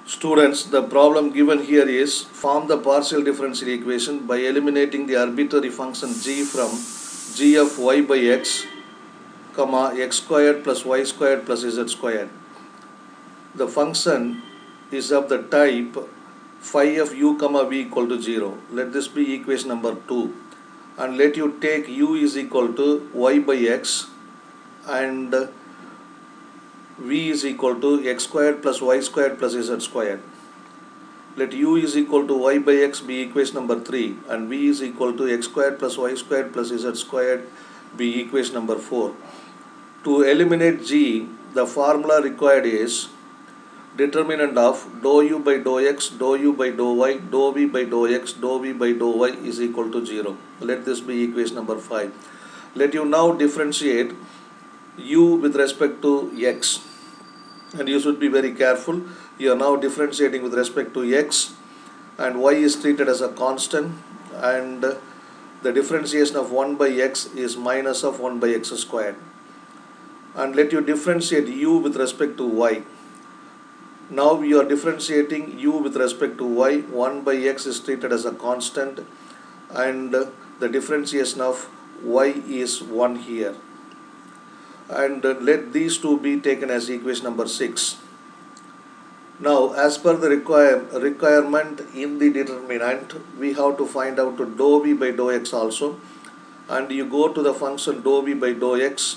Students, the problem given here is form the partial differential equation by eliminating the arbitrary function g from g of y by x, comma x squared plus y squared plus z squared. The function is of the type phi of u comma v equal to 0. Let this be equation number 2. And let you take u is equal to y by x and v is equal to x squared plus y squared plus z squared. Let u is equal to y by x be equation number 3 and v is equal to x squared plus y squared plus z squared be equation number 4. To eliminate g, the formula required is determinant of dou u by dou x, dou u by dou y, dou v by dou x, dou v by dou y is equal to 0. Let this be equation number 5. Let you now differentiate u with respect to x, and you should be very careful. You are now differentiating with respect to x and y is treated as a constant, and the differentiation of 1 by x is minus of 1 by x squared. And let you differentiate u with respect to y. Now you are differentiating u with respect to y. 1 by x is treated as a constant and the differentiation of y is 1 here. And let these two be taken as equation number 6. Now, as per the requirement in the determinant, we have to find out dou v by dou x also, and you go to the function dou v by dou x.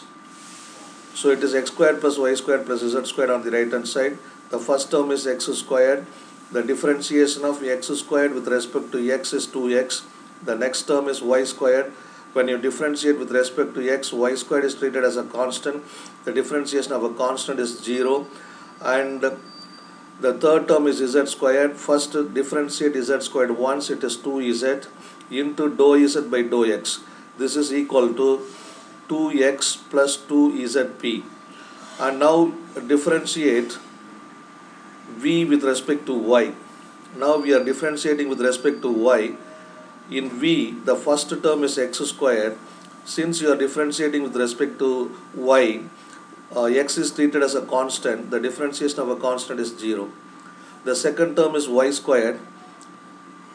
So it is x squared plus y squared plus z squared on the right hand side. The first term is x squared. The differentiation of x squared with respect to x is 2x. The next term is y squared. When you differentiate with respect to x, y squared is treated as a constant. The differentiation of a constant is 0. And the third term is z squared. First differentiate z squared once, it is 2z into dou z by dou x. This is equal to 2x plus 2zp. And now differentiate v with respect to y. Now we are differentiating with respect to y. In v, the first term is x squared. Since you are differentiating with respect to y, x is treated as a constant. The differentiation of a constant is 0. The second term is y squared.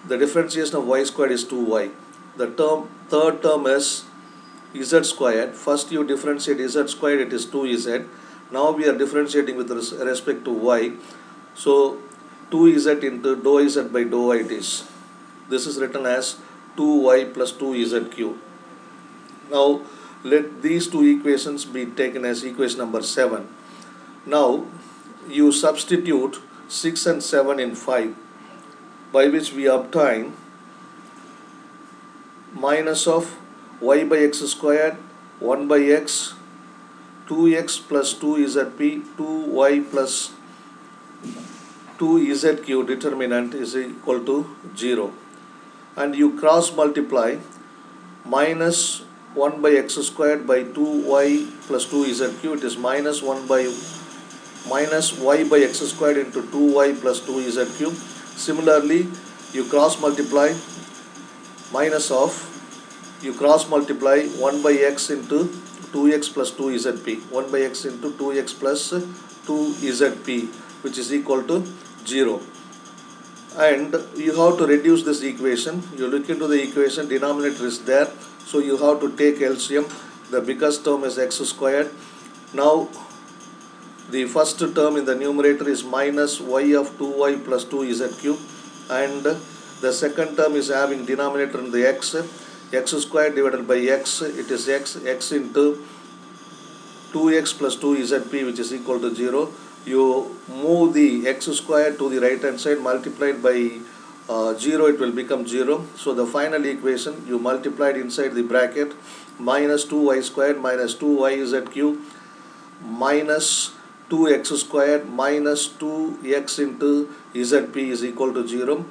The differentiation of y squared is 2y. The third term is z squared. First you differentiate z squared, it is 2z. Now we are differentiating with respect to y. So 2z into dou z by dou y it is. This is written as 2y plus 2zq. Now let these two equations be taken as equation number 7. Now you substitute 6 and 7 in 5, by which we obtain minus of y by x squared, 1 by x, 2x plus 2zp, 2y plus 2zq determinant is equal to 0. And you cross multiply minus 1 by x squared by 2y plus 2zq. It is minus y by x squared into 2y plus 2zq. Similarly, you cross multiply you cross multiply 1 by x into 2x plus 2zp. 1 by x into 2x plus 2zp, which is equal to 0. And you have to reduce this equation. You look into the equation, denominator is there, so you have to take LCM. The biggest term is x squared. Now the first term in the numerator is minus y of 2y plus 2zq, and the second term is having denominator in the x squared divided by x. It is x into 2x plus 2zp, which is equal to 0. You move the x squared to the right hand side, multiplied by 0, it will become 0. So the final equation, you multiplied inside the bracket minus 2y squared minus 2yzq minus 2x squared minus 2x into zp is equal to 0.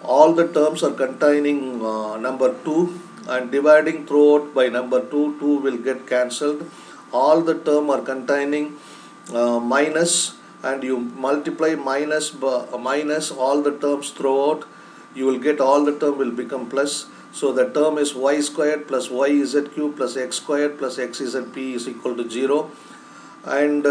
All the terms are containing number 2, and dividing throughout by number 2, 2 will get cancelled. All the term are containing minus, and you multiply minus all the terms throughout, you will get all the term will become plus. So the term is y squared plus yzq plus x squared plus xzp is equal to 0. And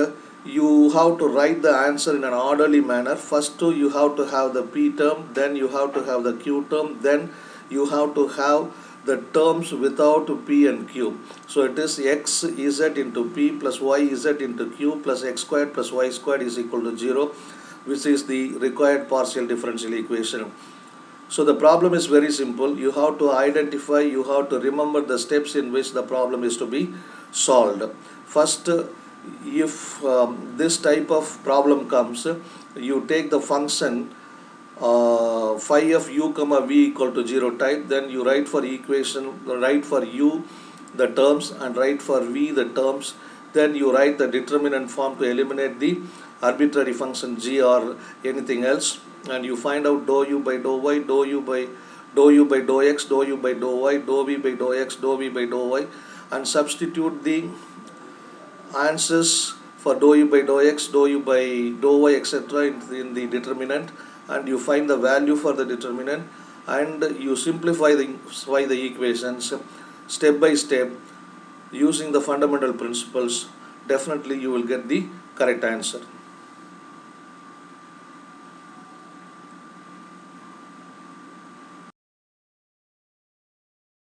you have to write the answer in an orderly manner. First you have to have the p term, then you have to have the q term, then you have to have the terms without p and q. So it is x z into p plus y z into q plus x squared plus y squared is equal to 0, which is the required partial differential equation. So the problem is very simple. You have to identify, you have to remember the steps in which the problem is to be solved. First, if this type of problem comes, you take the function phi of u comma v equal to 0 type, then you write for equation, write for u the terms and write for v the terms, then you write the determinant form to eliminate the arbitrary function g or anything else, and you find out dou u by dou y, dou u by dou x, dou u by dou y, dou v by dou x, dou v by dou y, and substitute the answers for dou u by dou x, dou u by dou y, etc. in the determinant, and you find the value for the determinant, and you simplify the equations step by step using the fundamental principles. Definitely you will get the correct answer.